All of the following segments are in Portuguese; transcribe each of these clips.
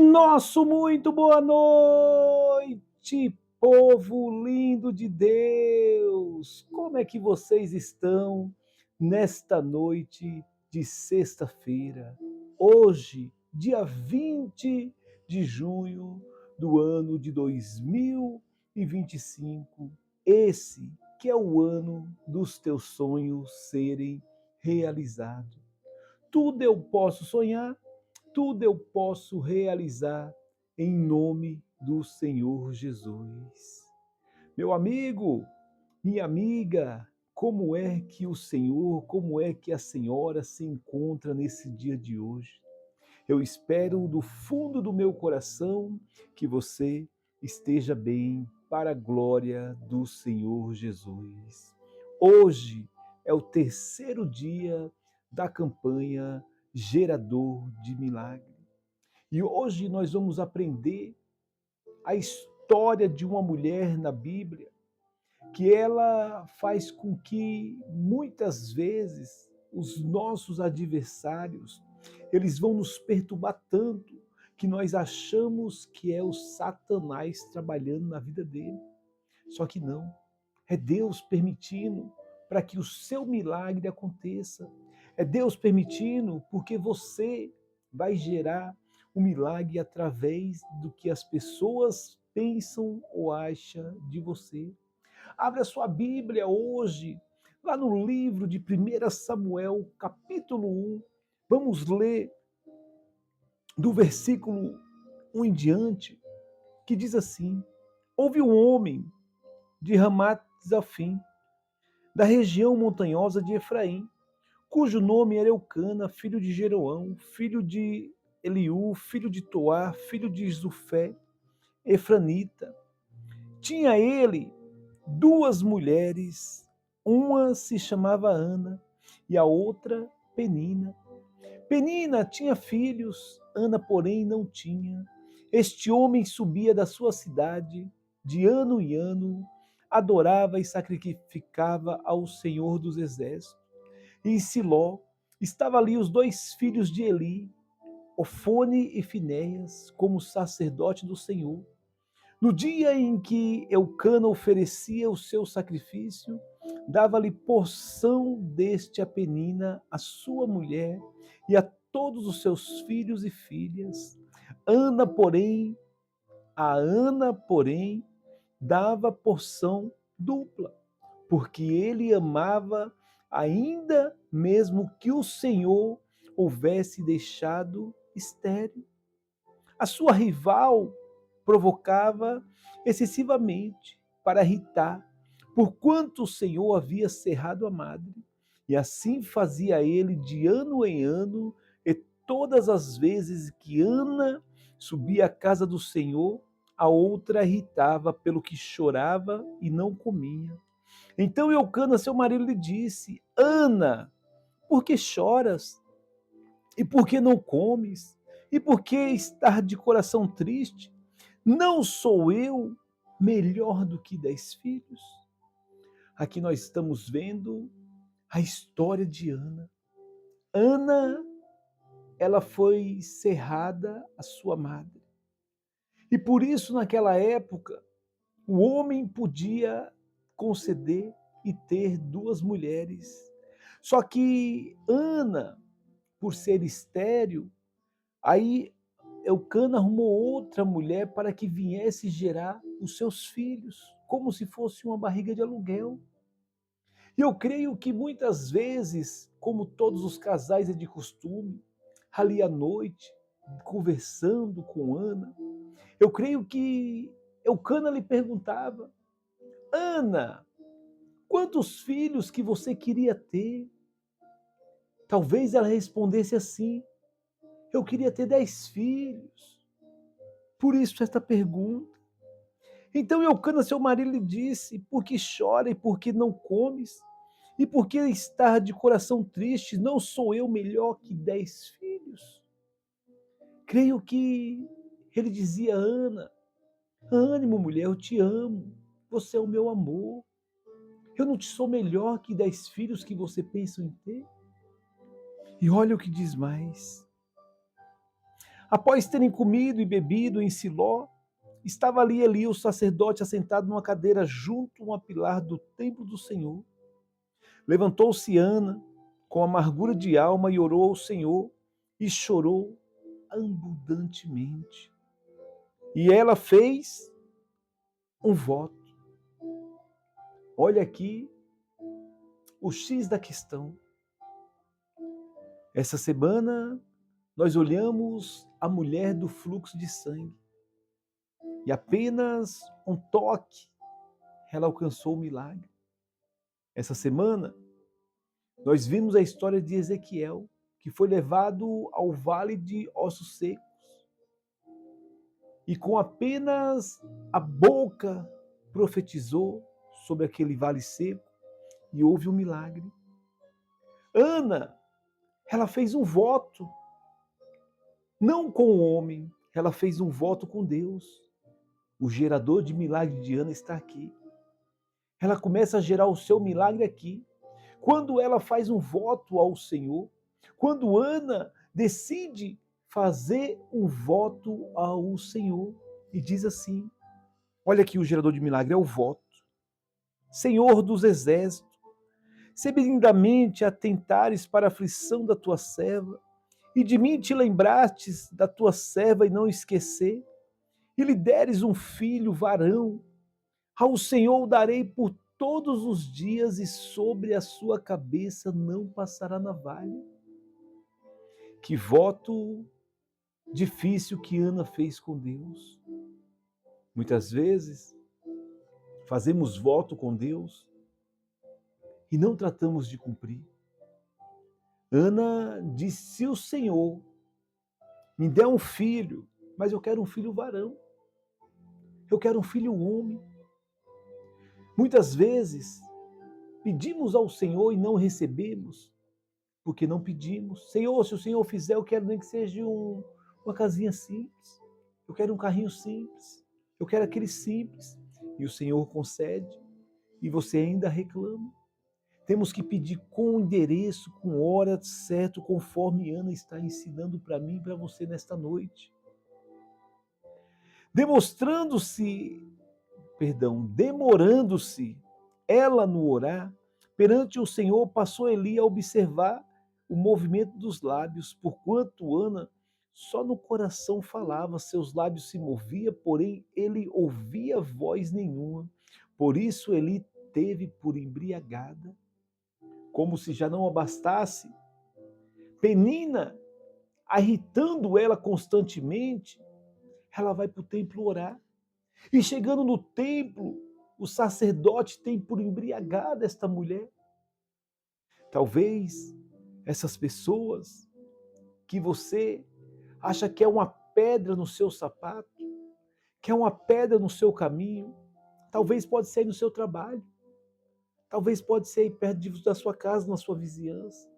Nosso muito boa noite, povo lindo de Deus! Como é que vocês estão nesta noite de sexta-feira? Hoje, dia 20 de junho do ano de 2025, esse que é o ano dos teus sonhos serem realizados. Tudo eu posso sonhar, tudo eu posso realizar em nome do Senhor Jesus. Meu amigo, minha amiga, como é que o Senhor, como é que a senhora se encontra nesse dia de hoje? Eu espero do fundo do meu coração que você esteja bem para a glória do Senhor Jesus. Hoje é o terceiro dia da campanha Gerador de Milagre. E hoje nós vamos aprender a história de uma mulher na Bíblia que ela faz com que muitas vezes os nossos adversários, eles vão nos perturbar tanto que nós achamos que é o Satanás trabalhando na vida dele. Só que não, é Deus permitindo para que o seu milagre aconteça. É Deus permitindo porque você vai gerar o milagre através do que as pessoas pensam ou acham de você. Abra sua Bíblia hoje, lá no livro de 1 Samuel, capítulo 1. Vamos ler do versículo 1 em diante, que diz assim: Houve um homem de Ramat-Zafim, da região montanhosa de Efraim, cujo nome era Eucana, filho de Jeroão, filho de Eliú, filho de Toar, filho de Zufé, efranita. Tinha ele duas mulheres, uma se chamava Ana e a outra Penina. Penina tinha filhos, Ana, porém, não tinha. Este homem subia da sua cidade de ano em ano, adorava e sacrificava ao Senhor dos Exércitos. E em Siló estavam ali os dois filhos de Eli, Ofone e Finéias, como sacerdote do Senhor. No dia em que Eucana oferecia o seu sacrifício, dava-lhe porção deste a Penina, a sua mulher, e a todos os seus filhos e filhas. Ana, porém, a Ana, porém, dava porção dupla, porque ele amava ainda mesmo que o Senhor houvesse deixado estéril. A sua rival provocava excessivamente para irritar, porquanto o Senhor havia cerrado a madre, e assim fazia ele de ano em ano, e todas as vezes que Ana subia à casa do Senhor, a outra irritava pelo que chorava e não comia. Então Eucana, seu marido, lhe disse: Ana, por que choras? E por que não comes? E por que estar de coração triste? Não sou eu melhor do que 10 filhos? Aqui nós estamos vendo a história de Ana. Ana, ela foi cerrada a sua madre. E por isso, naquela época, o homem podia conceder e ter duas mulheres. Só que Ana, por ser estéril, aí Eucana arrumou outra mulher para que viesse gerar os seus filhos, como se fosse uma barriga de aluguel. E eu creio que muitas vezes, como todos os casais é de costume, ali à noite, conversando com Ana, eu creio que Eucana lhe perguntava: Ana, quantos filhos que você queria ter? Talvez ela respondesse assim: eu queria ter 10 filhos. Por isso esta pergunta. Então Eucana, seu marido, lhe disse: por que chora e por que não comes? E por que estar de coração triste? Não sou eu melhor que 10 filhos? Creio que ele dizia: Ana, ânimo, mulher, eu te amo. Você é o meu amor. Eu não te sou melhor que 10 filhos que você pensa em ter? E olha o que diz mais. Após terem comido e bebido em Siló, estava ali Eli, o sacerdote, assentado numa cadeira junto a uma pilar do templo do Senhor. Levantou-se Ana com amargura de alma e orou ao Senhor e chorou abundantemente. E ela fez um voto. Olha aqui o X da questão. Essa semana nós olhamos a mulher do fluxo de sangue e apenas um toque ela alcançou o milagre. Essa semana nós vimos a história de Ezequiel, que foi levado ao vale de ossos secos e com apenas a boca profetizou sobre aquele vale seco e houve um milagre. Ana, ela fez um voto, não com o homem, ela fez um voto com Deus. O gerador de milagre de Ana está aqui. Ela começa a gerar o seu milagre aqui. Quando ela faz um voto ao Senhor, quando Ana decide fazer um voto ao Senhor e diz assim, olha aqui o gerador de milagre, é o voto. Senhor dos exércitos, se benignamente atentares para a aflição da tua serva, e de mim te lembrastes da tua serva e não esquecer, e lhe deres um filho varão, ao Senhor o darei por todos os dias, e sobre a sua cabeça não passará navalha. Que voto difícil que Ana fez com Deus. Muitas vezes fazemos voto com Deus e não tratamos de cumprir. Ana disse: se o Senhor me der um filho, mas eu quero um filho varão, eu quero um filho homem. Muitas vezes pedimos ao Senhor e não recebemos, porque não pedimos. Senhor, se o Senhor fizer, eu quero nem que seja uma casinha simples, eu quero um carrinho simples, eu quero aquele simples. E o Senhor concede, e você ainda reclama. Temos que pedir com endereço, com hora certa, conforme Ana está ensinando para mim e para você nesta noite. Demorando-se ela no orar, perante o Senhor passou Eli a observar o movimento dos lábios, porquanto Ana só no coração falava, seus lábios se moviam, porém ele ouvia voz nenhuma. Por isso Eli teve por embriagada. Como se já não a bastasse, Penina, irritando ela constantemente, ela vai para o templo orar. E chegando no templo, o sacerdote tem por embriagada esta mulher. Talvez essas pessoas que você acha que é uma pedra no seu sapato, que é uma pedra no seu caminho, talvez pode ser aí no seu trabalho, talvez pode ser aí perto da sua casa, na sua vizinhança,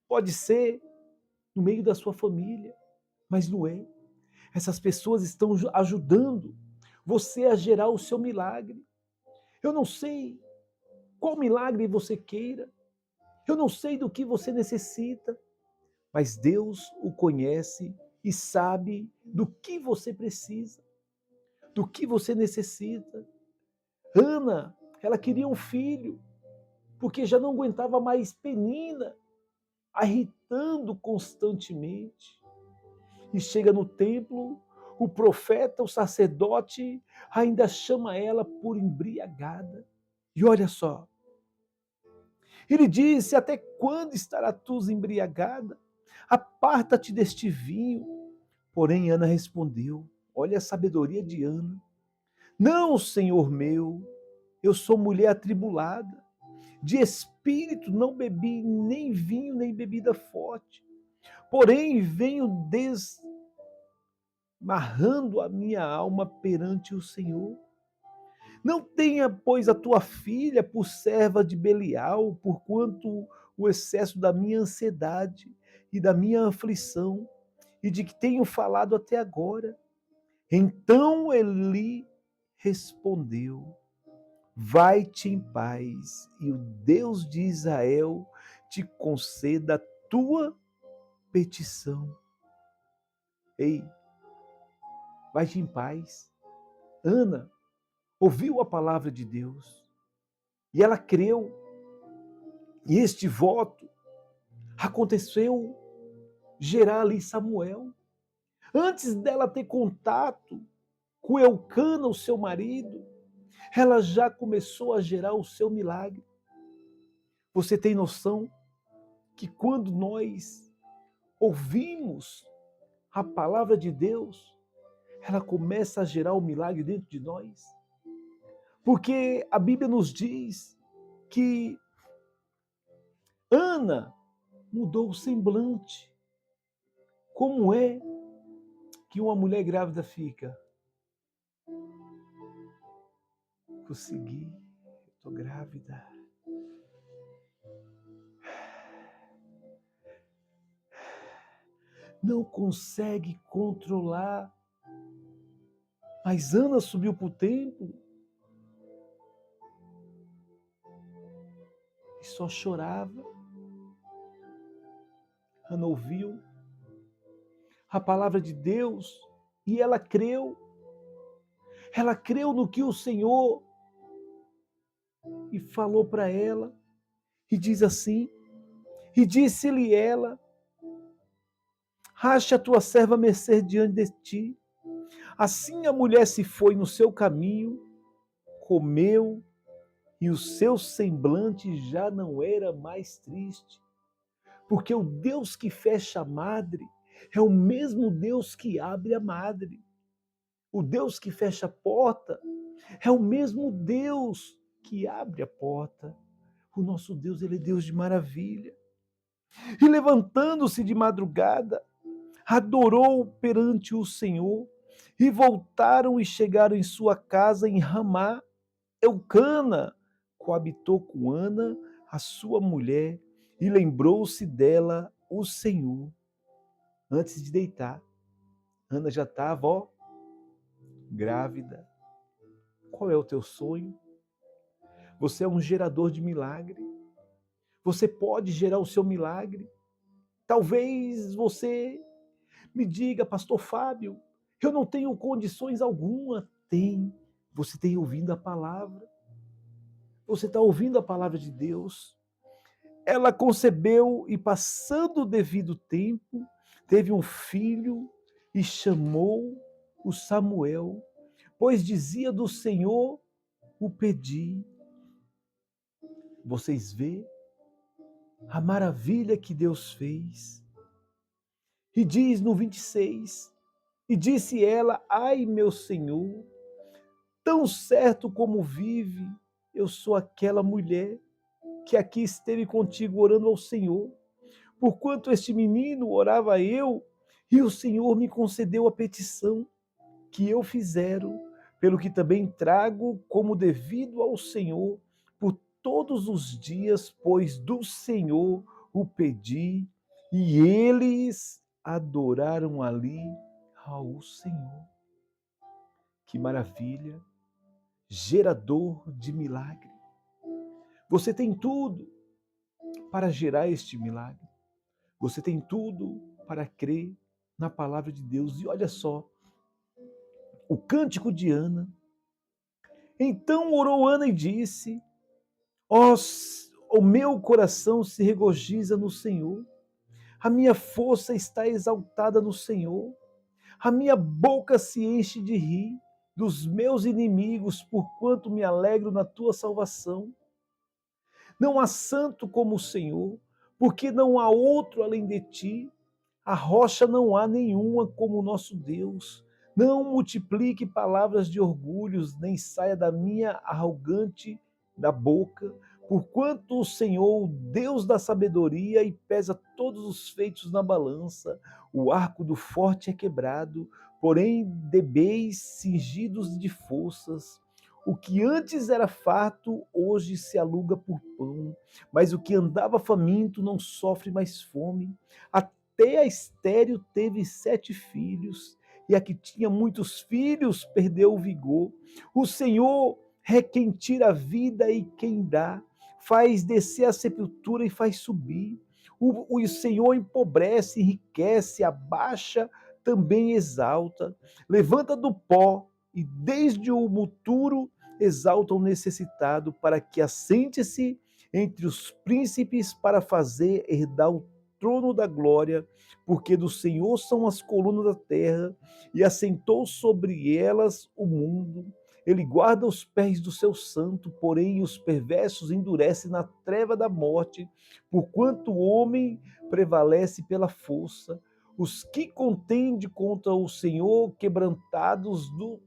pode ser no meio da sua família, mas não é. Essas pessoas estão ajudando você a gerar o seu milagre. Eu não sei qual milagre você queira, eu não sei do que você necessita, mas Deus o conhece e sabe do que você precisa, do que você necessita. Ana, ela queria um filho, porque já não aguentava mais Penina, irritando constantemente. E chega no templo, o profeta, o sacerdote, ainda chama ela por embriagada. E olha só, ele disse: até quando estará tu embriagada? Aparta-te deste vinho. Porém, Ana respondeu, olha a sabedoria de Ana: não, Senhor meu, eu sou mulher atribulada, de espírito não bebi nem vinho, nem bebida forte. Porém, venho desmarrando a minha alma perante o Senhor. Não tenha, pois, a tua filha por serva de Belial, porquanto o excesso da minha ansiedade e da minha aflição, e de que tenho falado até agora. Então Eli respondeu: vai-te em paz, e o Deus de Israel te conceda a tua petição. Ei, vai-te em paz. Ana ouviu a palavra de Deus e ela creu. E este voto aconteceu gerar ali Samuel. Antes dela ter contato com Eucana, o seu marido, ela já começou a gerar o seu milagre. Você tem noção que quando nós ouvimos a palavra de Deus, ela começa a gerar o milagre dentro de nós? Porque a Bíblia nos diz que Ana mudou o semblante. Como é que uma mulher grávida fica? Consegui, estou grávida. Não consegue controlar. Mas Ana subiu para o templo e só chorava. Ana ouviu a palavra de Deus e ela creu. Ela creu no que o Senhor e falou para ela. E diz assim, e disse-lhe ela, acha a tua serva mercê diante de ti. Assim a mulher se foi no seu caminho, comeu, e o seu semblante já não era mais triste. Porque o Deus que fecha a madre é o mesmo Deus que abre a madre. O Deus que fecha a porta é o mesmo Deus que abre a porta. O nosso Deus, ele é Deus de maravilha. E levantando-se de madrugada, adorou perante o Senhor, e voltaram e chegaram em sua casa em Ramá. Eucana coabitou com Ana, a sua mulher, e lembrou-se dela o Senhor. Antes de deitar, Ana já estava, grávida. Qual é o teu sonho? Você é um gerador de milagre. Você pode gerar o seu milagre. Talvez você me diga, pastor Fábio, eu não tenho condições alguma. Tem. Você tem ouvindo a palavra. Você está ouvindo a palavra de Deus. Ela concebeu e, passando o devido tempo, teve um filho e chamou o Samuel, pois dizia do Senhor, o pedi. Vocês vê a maravilha que Deus fez. E diz no 26, e disse ela, ai meu Senhor, tão certo como vive, eu sou aquela mulher que aqui esteve contigo orando ao Senhor. Porquanto este menino orava eu, e o Senhor me concedeu a petição que eu fizero, pelo que também trago como devido ao Senhor, por todos os dias, pois do Senhor o pedi, e eles adoraram ali ao Senhor. Que maravilha! Gerador de milagre. Você tem tudo para gerar este milagre. Você tem tudo para crer na palavra de Deus. E olha só, o cântico de Ana. Então orou Ana e disse, o meu coração se regozija no Senhor, a minha força está exaltada no Senhor, a minha boca se enche de rir dos meus inimigos, porquanto me alegro na tua salvação. Não há santo como o Senhor, porque não há outro além de ti. A rocha não há nenhuma como o nosso Deus. Não multiplique palavras de orgulhos, nem saia da minha arrogante da boca, porquanto o Senhor, o Deus da sabedoria, e pesa todos os feitos na balança. O arco do forte é quebrado, porém debeis cingidos de forças. O que antes era farto, hoje se aluga por pão, mas o que andava faminto não sofre mais fome. Até a estéril teve 7 filhos, e a que tinha muitos filhos perdeu o vigor. O Senhor é quem tira a vida e quem dá, faz descer a sepultura e faz subir. O Senhor empobrece, enriquece, abaixa, também exalta, levanta do pó e desde o muturo exalta o necessitado, para que assente-se entre os príncipes para fazer herdar o trono da glória, porque do Senhor são as colunas da terra e assentou sobre elas o mundo. Ele guarda os pés do seu santo, porém os perversos endurece na treva da morte, porquanto o homem prevalece pela força. Os que contendem contra o Senhor, quebrantados do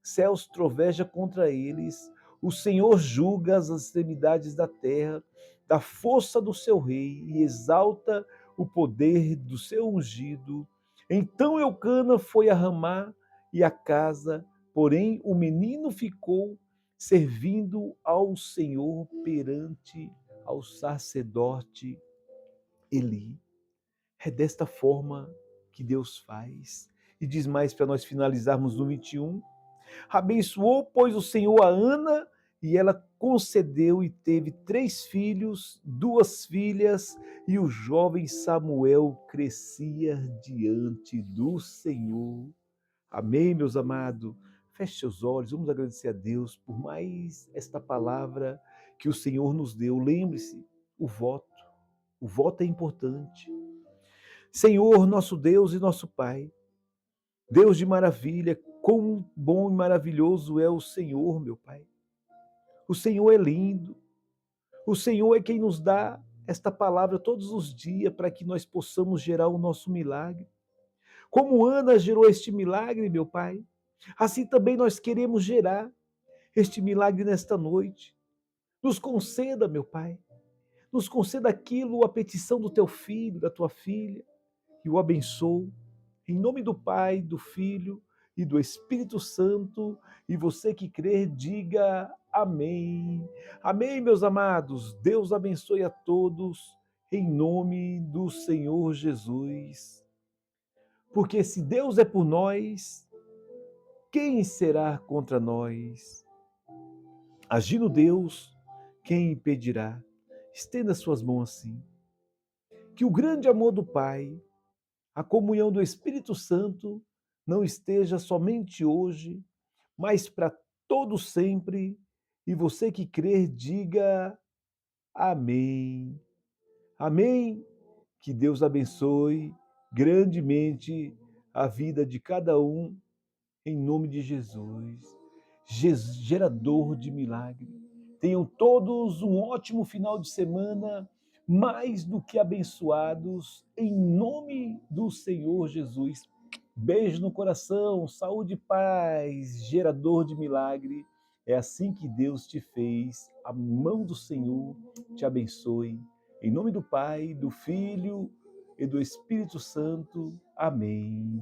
céus troveja contra eles. O Senhor julga as extremidades da terra, da força do seu rei, e exalta o poder do seu ungido. Então Eucana foi a Ramá e a casa, porém o menino ficou servindo ao Senhor perante ao sacerdote Eli. É desta forma que Deus faz. E diz mais para nós finalizarmos no 21. Abençoou, pois, o Senhor a Ana, e ela concedeu e teve 3 filhos, 2 filhas, e o jovem Samuel crescia diante do Senhor. Amém, meus amados? Feche seus olhos, vamos agradecer a Deus por mais esta palavra que o Senhor nos deu. Lembre-se, o voto. O voto é importante. Senhor, nosso Deus e nosso Pai, Deus de maravilha, quão bom e maravilhoso é o Senhor, meu Pai. O Senhor é lindo. O Senhor é quem nos dá esta palavra todos os dias para que nós possamos gerar o nosso milagre. Como Ana gerou este milagre, meu Pai, assim também nós queremos gerar este milagre nesta noite. Nos conceda, meu Pai, nos conceda aquilo, a petição do teu filho, da tua filha, e o abençoo. Em nome do Pai, do Filho e do Espírito Santo, e você que crer, diga amém. Amém, meus amados. Deus abençoe a todos, em nome do Senhor Jesus. Porque se Deus é por nós, quem será contra nós? Agindo Deus, quem impedirá? Estenda suas mãos assim. Que o grande amor do Pai, a comunhão do Espírito Santo não esteja somente hoje, mas para todo sempre. E você que crer, diga amém. Amém. Que Deus abençoe grandemente a vida de cada um, em nome de Jesus. Gerador de milagre. Tenham todos um ótimo final de semana, mais do que abençoados, em nome do Senhor Jesus. Beijo no coração, saúde e paz, gerador de milagre. É assim que Deus te fez. A mão do Senhor te abençoe. Em nome do Pai, do Filho e do Espírito Santo. Amém.